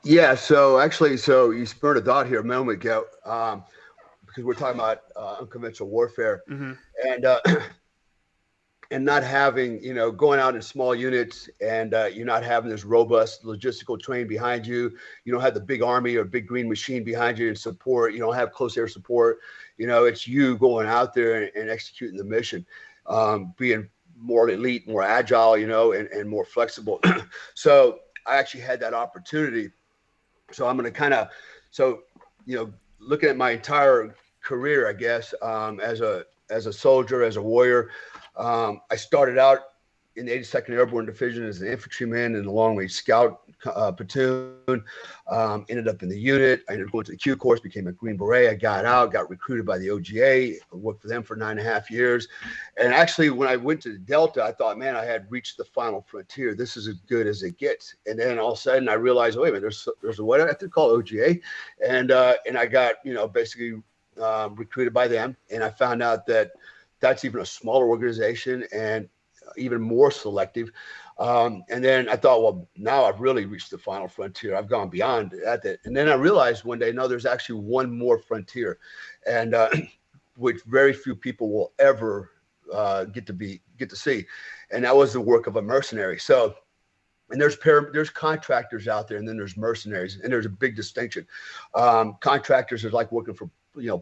Yeah. So actually, so you spurred a thought here a moment ago, because we're talking about unconventional warfare, Hmm. and and not having, going out in small units, and you're not having this robust logistical train behind you. You don't have the big army or big green machine behind you in support. You don't have close air support. It's you going out there and executing the mission, being more elite, more agile, and more flexible. So I actually had that opportunity. So I'm going to kind of, so looking at my entire career, I guess, as a soldier, as a warrior. I started out in the 82nd Airborne Division as an infantryman in the long range scout platoon. Ended up in the unit. I ended up going to the Q course, became a Green Beret. I got out, got recruited by the OGA, worked for them for 9.5 years. And actually, when I went to the Delta, I thought, man, I had reached the final frontier. This is as good as it gets. And then all of a sudden, I realized, wait a minute, there's a what I have to call OGA, and I got basically recruited by them, and I found out that that's even a smaller organization and even more selective. And then I thought, well, now I've really reached the final frontier. I've gone beyond that. And then I realized one day, no, there's actually one more frontier, and which very few people will ever get to see, and that was the work of a mercenary. So, and there's contractors out there, and then there's mercenaries, and there's a big distinction. Contractors are like working for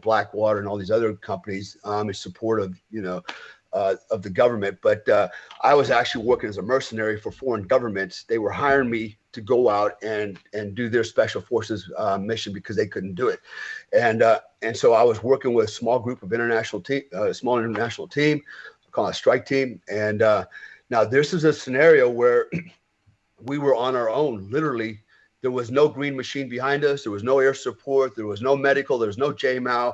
Blackwater and all these other companies in support of the government. But I was actually working as a mercenary for foreign governments. They were hiring me to go out and do their special forces mission because they couldn't do it, and so I was working with a small group of small international team, called a strike team, and now this is a scenario where we were on our own, literally. There was no green machine behind us. There was no air support. There was no medical. There was no JMAL.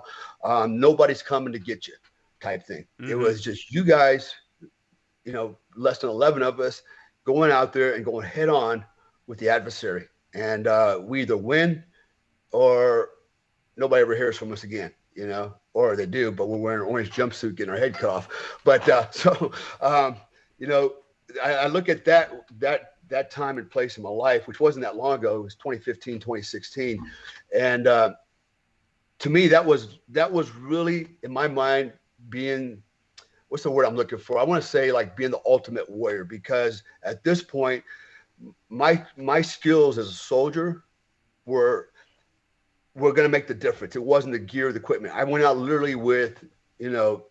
Nobody's coming to get you, type thing. It Hmm. was just you guys, less than 11 of us, going out there and going head on with the adversary. And we either win or nobody ever hears from us again, or they do, but we're wearing an orange jumpsuit getting our head cut off. But um, you know, I look at that time and place in my life, which wasn't that long ago. It was 2015, 2016, and to me, that was really in my mind being, what's the word I'm looking for? I want to say like being the ultimate warrior, because at this point, my skills as a soldier were going to make the difference. It wasn't the gear, the equipment. I went out literally with, you know,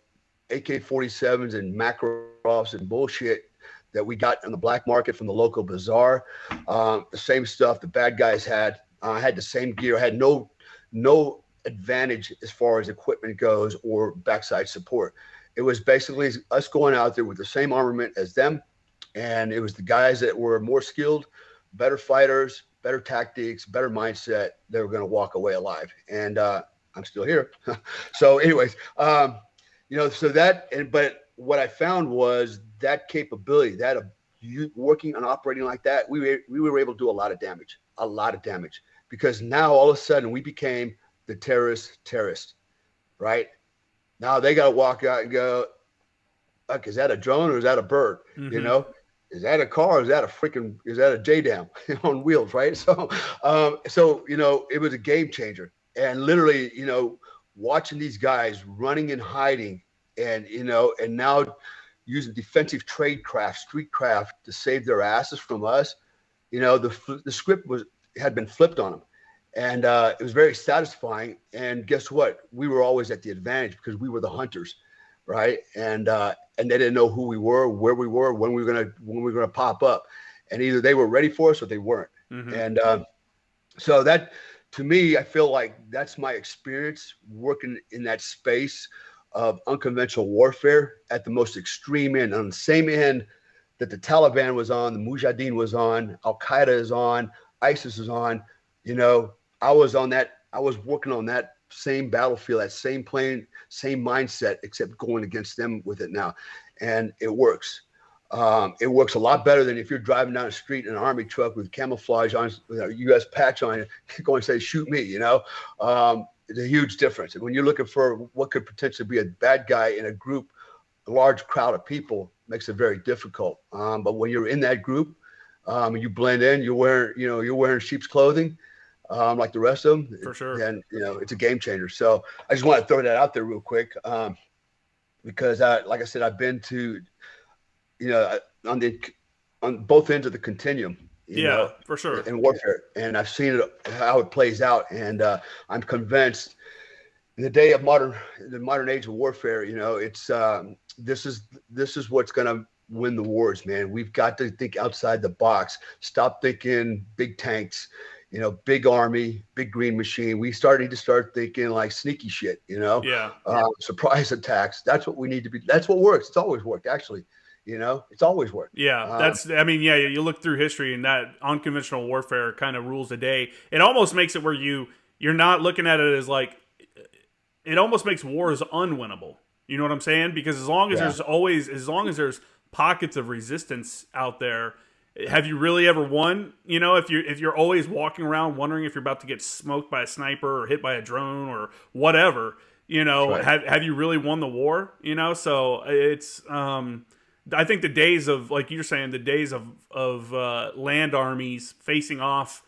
AK-47s and Makarovs and bullshit that we got on the black market from the local bazaar. The same stuff the bad guys had. I had the same gear. I had no advantage as far as equipment goes or backside support. It was basically us going out there with the same armament as them, and it was the guys that were more skilled, better fighters, better tactics, better mindset. They were going to walk away alive, and I'm still here. So, anyways, so but what I found was that capability, that you working and operating like that, we were able to do a lot of damage, because now all of a sudden we became the terrorist, right? Now they got to walk out and go, fuck, is that a drone or is that a bird? You Hmm. know, is that a car? Or is that a JDAM on wheels? Right. So it was a game changer, and literally, watching these guys running and hiding, and now using defensive trade craft, street craft to save their asses from us. The script had been flipped on them, and it was very satisfying. And guess what? We were always at the advantage because we were the hunters, right? And they didn't know who we were, where we were, when we were gonna pop up, and either they were ready for us or they weren't. Hmm. And so that, to me, I feel like that's my experience working in that space of unconventional warfare at the most extreme end, on the same end that the Taliban was on, the Mujahideen was on, Al Qaeda is on, ISIS is on. I was on that. I was working on that same battlefield, that same plane, same mindset, except going against them with it now, and it works. It works a lot better than if you're driving down the street in an army truck with camouflage on, with a U.S. patch on it, going to say, "Shoot me," it's a huge difference. And when you're looking for what could potentially be a bad guy in a group, a large crowd of people, makes it very difficult. But when you're in that group, You blend in. You're wearing sheep's clothing, like the rest of them. For sure. Then it's a game changer. So I just want to throw that out there real quick, because like I said, I've been to on both ends of the continuum, Yeah, for sure. in warfare, and I've seen how it plays out, and I'm convinced in the modern age of warfare, it's this is what's going to win the wars, man. We've got to think outside the box. Stop thinking big tanks, big army, big green machine. We need to start thinking like sneaky shit, Yeah. surprise attacks. That's what we need to be. That's what works. It's always worked, actually. It's always worked. Yeah, you look through history and that unconventional warfare kind of rules the day. It almost makes it where you're not looking at it as like, it almost makes wars unwinnable. You know what I'm saying? Because as long as there's pockets of resistance out there, have you really ever won? If you're always walking around wondering if you're about to get smoked by a sniper or hit by a drone or whatever, right. have you really won the war? So it's I think the days of, like you're saying, the days of land armies facing off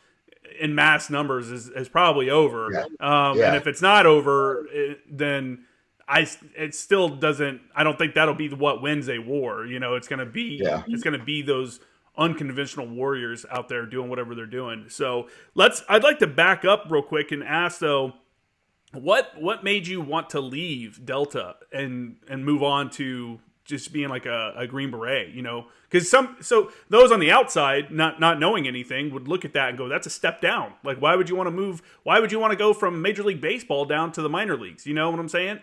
in mass numbers is probably over. Yeah. And if it's not over, then it still doesn't. I don't think that'll be what wins a war. It's gonna be those unconventional warriors out there doing whatever they're doing. So I'd like to back up real quick and ask though, what made you want to leave Delta and move on to just being like a Green Beret, because those on the outside, not knowing anything, would look at that and go, that's a step down. Like, why would you want to move? Why would you want to go from Major League Baseball down to the minor leagues? You know what I'm saying?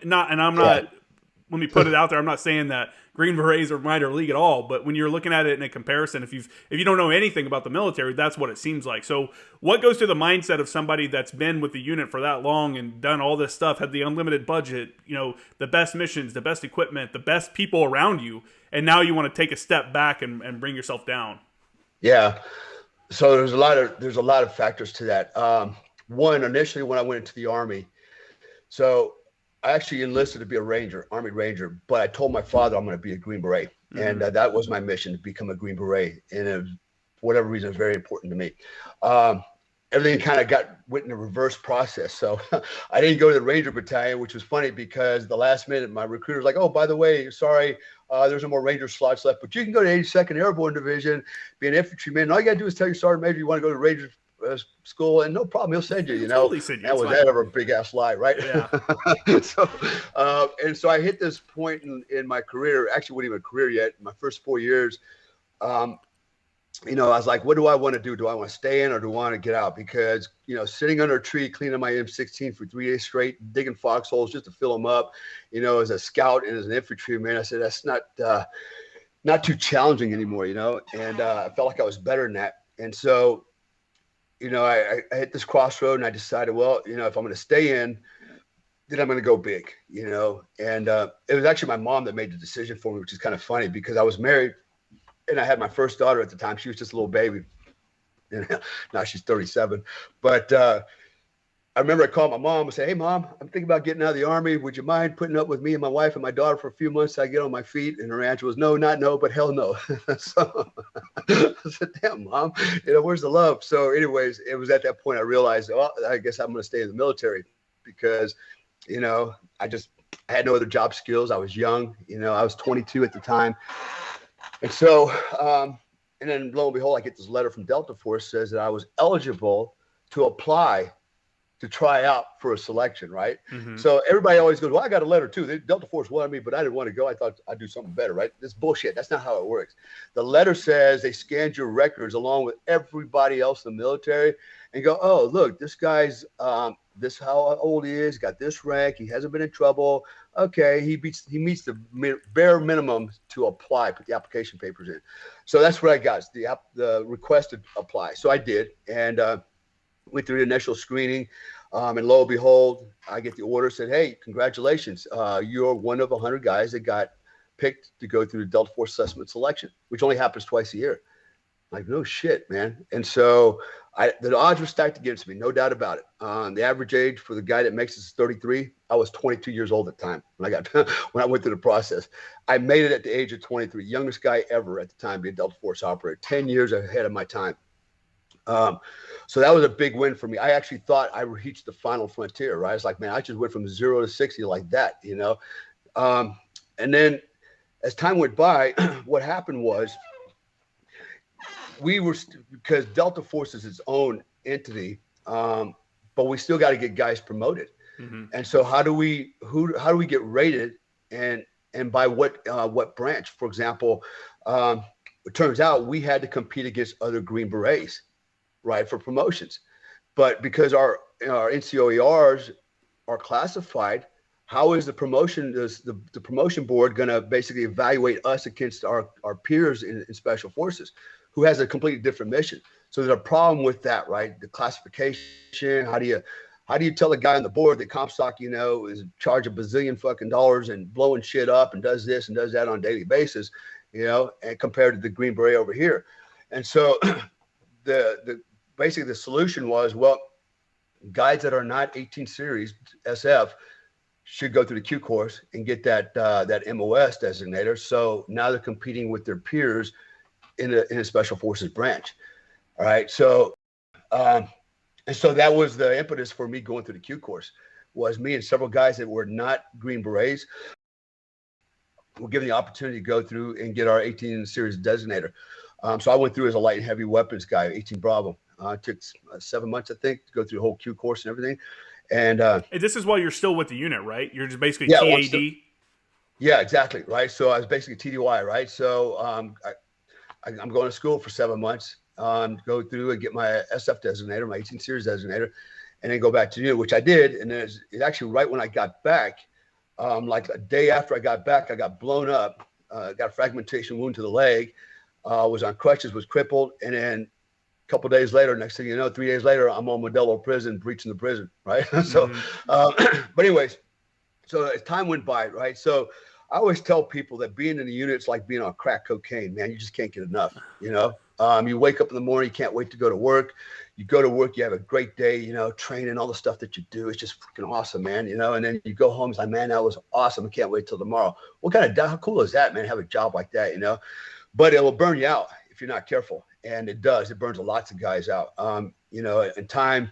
Let me put it out there. I'm not saying that Green Berets are minor league at all, but when you're looking at it in a comparison, if you don't know anything about the military, that's what it seems like. So what goes through the mindset of somebody that's been with the unit for that long and done all this stuff, had the unlimited budget, the best missions, the best equipment, the best people around you, and now you want to take a step back and bring yourself down? Yeah. So there's a lot of factors to that. One, initially when I went into the Army, so I actually enlisted to be a Ranger, Army Ranger, but I told my father I'm going to be a Green Beret. And that was my mission, to become a Green Beret. And for whatever reason, it's very important to me. Everything kind of went in a reverse process. So I didn't go to the Ranger Battalion, which was funny because the last minute, my recruiter was like, oh, by the way, sorry, there's no more Ranger slots left, but you can go to 82nd Airborne Division, be an infantryman. And all you got to do is tell your sergeant major you want to go to Ranger school, and no problem, he'll send you. Totally send you. That was that ever a big ass lie, right? Yeah. So I hit this point in my career. Actually, wasn't even a career yet. My first 4 years, I was like, what do I want to do? Do I want to stay in or do I want to get out? Because sitting under a tree cleaning my M16 for 3 days straight, digging foxholes just to fill them up, as a scout and as an infantryman, I said that's not too challenging anymore, and I felt like I was better than that. And so I hit this crossroad and I decided, well, if I'm going to stay in, then I'm going to go big, and it was actually my mom that made the decision for me, which is kind of funny because I was married and I had my first daughter at the time. She was just a little baby. And now she's 37. But I remember I called my mom and said, hey, Mom, I'm thinking about getting out of the Army. Would you mind putting up with me and my wife and my daughter for a few months till I get on my feet? And her answer was, no, not no, but hell no. So I said, damn, Mom, where's the love? So anyways, it was at that point I realized, oh, I guess I'm going to stay in the military because, I had no other job skills. I was young. I was 22 at the time. And so, and then lo and behold, I get this letter from Delta Force says that I was eligible to apply to try out for a selection, right? Mm-hmm. So everybody always goes, well, I got a letter too. Delta Force wanted me, but I didn't want to go. I thought I'd do something better, right? This bullshit. That's not how it works. The letter says they scanned your records along with everybody else in the military and go, oh, look, this guy's this how old he is, got this rank, he hasn't been in trouble. Okay, he meets the bare minimum to apply, put the application papers in. So that's what I got, the request to apply. So I did, and went through the initial screening, and lo and behold, I get the order, said, hey, congratulations, you're one of 100 guys that got picked to go through the Delta Force assessment selection, which only happens twice a year. Like, no shit, man. And so the odds were stacked against me, no doubt about it. The average age for the guy that makes this is 33. I was 22 years old at the time when when I went through the process. I made it at the age of 23, youngest guy ever at the time being Delta Force operator, 10 years ahead of my time. So that was a big win for me. I actually thought I reached the final frontier, right? It's like, man, I just went from 0 to 60 like that, you know? And then as time went by, what happened was we were, because Delta Force is its own entity, but we still got to get guys promoted. Mm-hmm. And so how do we get rated, and by what branch? For example, it turns out we had to compete against other Green Berets, right, for promotions. But because our NCOERs are classified, how is the promotion the promotion board going to basically evaluate us against our peers in special forces, who has a completely different mission? So there's a problem with that, right? The classification. How do you tell a guy on the board that Comstock, you know, is in charge of bazillion fucking dollars and blowing shit up and does this and does that on a daily basis, you know, and compared to the Green Beret over here? And so basically the solution was, well, guys that are not 18 series SF should go through the Q course and get that MOS designator. So now they're competing with their peers in a special forces branch. All right. So, and so that was the impetus for me going through the Q course, was me and several guys that were not Green Berets were given the opportunity to go through and get our 18 series designator. So I went through as a light and heavy weapons guy, 18 Bravo. It took 7 months, I think, to go through the whole Q course and everything. And this is while you're still with the unit, right? You're just basically TAD. Yeah, exactly. Right. So I was basically TDY. Right. So I'm going to school for 7 months, go through and get my SF designator, my 18 series designator, and then go back to the unit, which I did. And then it's actually right when I got back, like a day after I got back, I got blown up, got a fragmentation wound to the leg, was on crutches, was crippled, and then a couple of days later, next thing you know, 3 days later, I'm on Modelo prison, breaching the prison, right? So, but anyways, so as time went by, right? So I always tell people that being in the unit is like being on crack cocaine, man. You just can't get enough, you know? You wake up in the morning, you can't wait to go to work. You go to work, you have a great day, you know, training, all the stuff that you do. It's just freaking awesome, man, you know? And then you go home, it's like, man, that was awesome. I can't wait till tomorrow. How cool is that, man? Have a job like that, you know? But it will burn you out if you're not careful. And it does. It burns lots of guys out, you know, in time.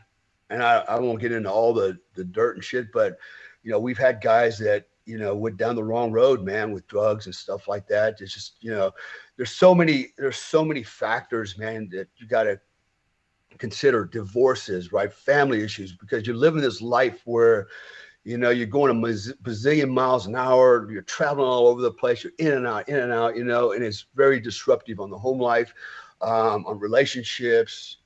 And I won't get into all the dirt and shit, but, you know, we've had guys that, you know, went down the wrong road, man, with drugs and stuff like that. It's just, you know, there's so many factors, man, that you got to consider. Divorces, right? Family issues, because you're living this life where, you know, you're going a bazillion miles an hour, you're traveling all over the place, you're in and out, you know, and it's very disruptive on the home life, on relationships,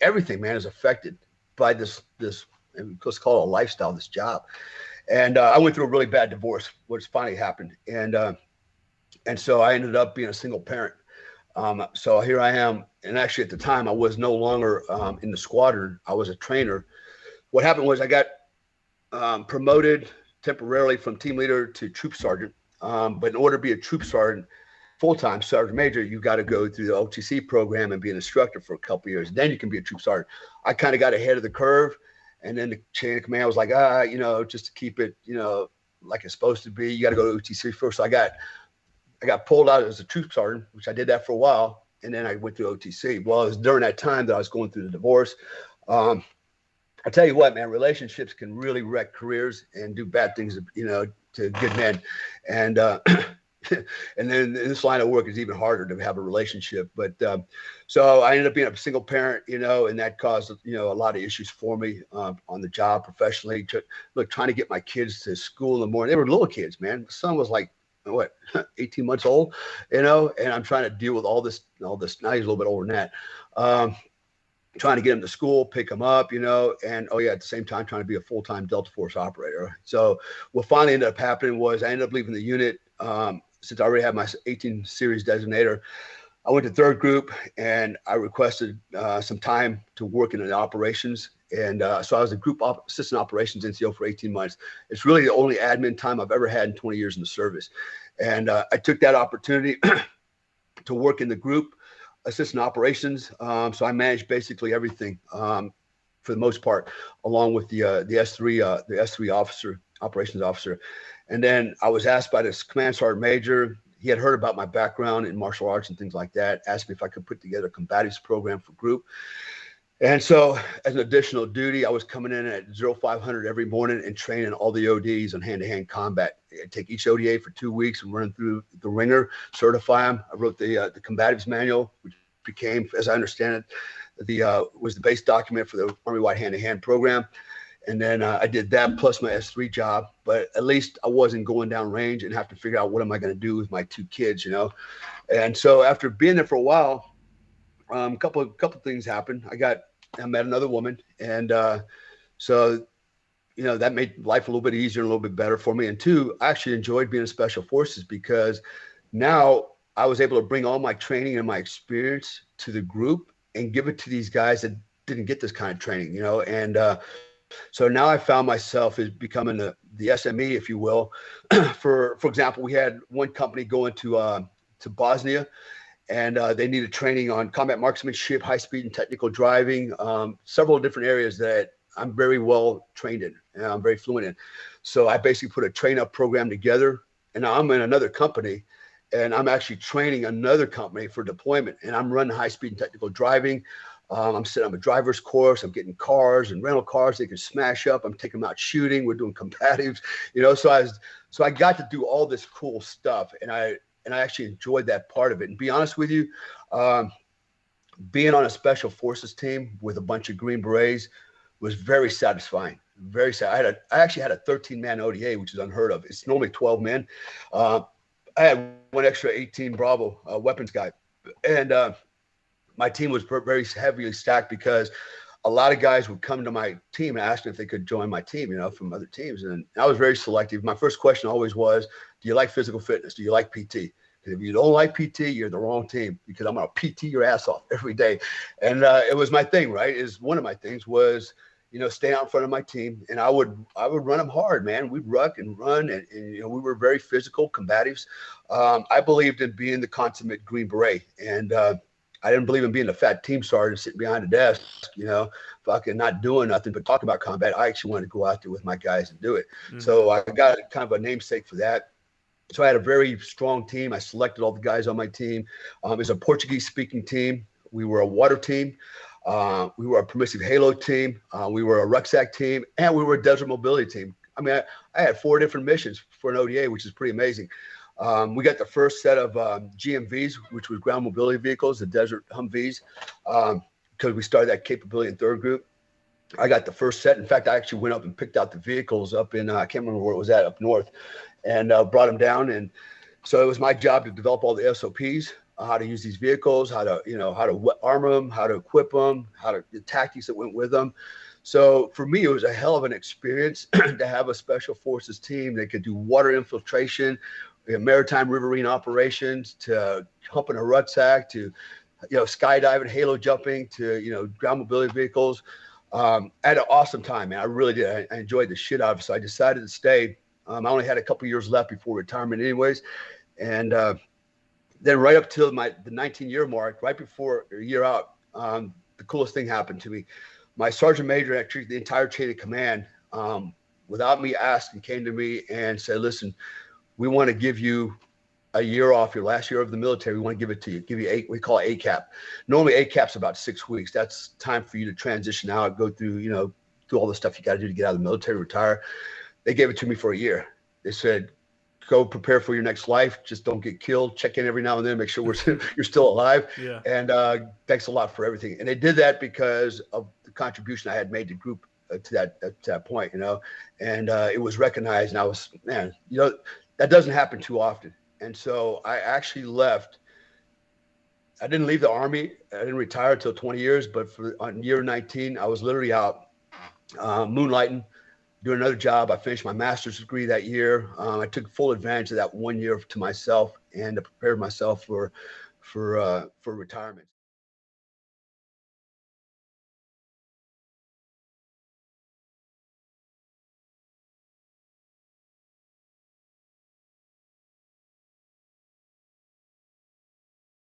everything, man, is affected by this, let's call it a lifestyle, this job. And I went through a really bad divorce, which finally happened. And so I ended up being a single parent. So here I am. And actually at the time I was no longer in the squadron. I was a trainer. What happened was I got promoted temporarily from team leader to troop sergeant. But in order to be a troop sergeant, full-time sergeant major, you got to go through the OTC program and be an instructor for a couple of years. Then you can be a troop sergeant. I kind of got ahead of the curve. And then the chain of command was like, you know, just to keep it, you know, like it's supposed to be, you got to go to OTC first. So I got pulled out as a troop sergeant, which I did that for a while. And then I went through OTC. Well, it was during that time that I was going through the divorce. I tell you what, man, relationships can really wreck careers and do bad things, you know, to good men. And, and then in this line of work, it's even harder to have a relationship. But so I ended up being a single parent, you know, and that caused, you know, a lot of issues for me on the job professionally. Trying to get my kids to school in the morning. They were little kids, man. My son was like, 18 months old, you know, and I'm trying to deal with all this. Now he's a little bit older than that. Trying to get him to school, pick him up, you know, and at the same time trying to be a full-time Delta Force operator. So what finally ended up happening was I ended up leaving the unit. Since I already had my 18 series designator, I went to third group and I requested some time to work in the operations. And so I was a group assistant operations NCO for 18 months. It's really the only admin time I've ever had in 20 years in the service. And I took that opportunity to work in the group. assistant operations. So I managed basically everything for the most part, along with the S3 officer, operations officer. And then I was asked by this command sergeant major. He had heard about my background in martial arts and things like that. Asked me if I could put together a combatives program for group. And so, as an additional duty, I was coming in at 0500 every morning and training all the ODs on hand-to-hand combat. I'd take each ODA for 2 weeks and run through the ringer, certify them. I wrote the combatives manual, which became, as I understand it, was the base document for the Army-wide hand-to-hand program. And then I did that plus my S3 job, but at least I wasn't going down range and have to figure out what am I going to do with my 2 kids, you know? And so after being there for a while, a couple things happened. I met another woman, and so you know that made life a little bit easier and a little bit better for me. And 2, I actually enjoyed being in special forces because now I was able to bring all my training and my experience to the group and give it to these guys that didn't get this kind of training, you know. And so now I found myself as becoming the SME, if you will. For example, we had one company going to Bosnia. And they needed training on combat marksmanship, high speed and technical driving, several different areas that I'm very well trained in and I'm very fluent in. So I basically put a train up program together, and I'm in another company and I'm actually training another company for deployment, and I'm running high speed and technical driving. I'm sitting on a driver's course. I'm getting cars and rental cars they can smash up. I'm taking them out shooting. We're doing combatives, you know. So I got to do all this cool stuff, and I actually enjoyed that part of it. And be honest with you, being on a special forces team with a bunch of Green Berets was very satisfying. Very sad. I actually had a 13-man ODA, which is unheard of. It's normally 12 men. I had one extra 18 Bravo weapons guy, and my team was very heavily stacked because a lot of guys would come to my team and ask if they could join my team, you know, from other teams. And I was very selective. My first question always was, do you like physical fitness? Do you like PT? Because if you don't like PT, you're the wrong team, because I'm going to PT your ass off every day. And it was my thing, right? One of my things was, you know, stay out in front of my team. And I would run them hard, man. We'd ruck and run. And you know, we were very physical, combatives. I believed in being the consummate Green Beret. And I didn't believe in being a fat team sergeant sitting behind a desk, you know, fucking not doing nothing but talking about combat. I actually wanted to go out there with my guys and do it. Mm-hmm. So I got kind of a namesake for that. So I had a very strong team. I selected all the guys on my team. It was a Portuguese-speaking team. We were a water team. We were a permissive halo team. We were a rucksack team, and we were a desert mobility team. I mean, I had 4 different missions for an ODA, which is pretty amazing. We got the first set of GMVs, which was ground mobility vehicles, the desert Humvees, because we started that capability in 3rd group. I got the first set. In fact, I actually went up and picked out the vehicles up in, I can't remember where it was at, up north, and brought them down. And so it was my job to develop all the SOPs, how to use these vehicles, how to arm them, how to equip them, the tactics that went with them. So for me, it was a hell of an experience to have a special forces team that could do water infiltration, maritime riverine operations, to humping a rucksack, to, you know, skydiving, halo jumping, to, you know, ground mobility vehicles. I had an awesome time, man. I really did. I enjoyed the shit out of it. So I decided to stay. I only had a couple years left before retirement anyways. And then right up till the 19-year mark, right before a year out, the coolest thing happened to me. My sergeant major, actually the entire chain of command, without me asking, came to me and said, listen, we want to give you a year off, your last year of the military. We want to give it to you, give you 8, we call it ACAP. Normally ACAP's about 6 weeks. That's time for you to transition out, go through, you know, do all the stuff you got to do to get out of the military, retire. They gave it to me for a year. They said, go prepare for your next life. Just don't get killed. Check in every now and then, make sure you're still alive. Yeah. And thanks a lot for everything. And they did that because of the contribution I had made to group to that point, you know, and it was recognized. And I was, man, you know, that doesn't happen too often. And so I actually left. I didn't leave the Army. I didn't retire until 20 years, but on year 19, I was literally out moonlighting, doing another job. I finished my master's degree that year. I took full advantage of that 1 year to myself and to prepare myself for retirement.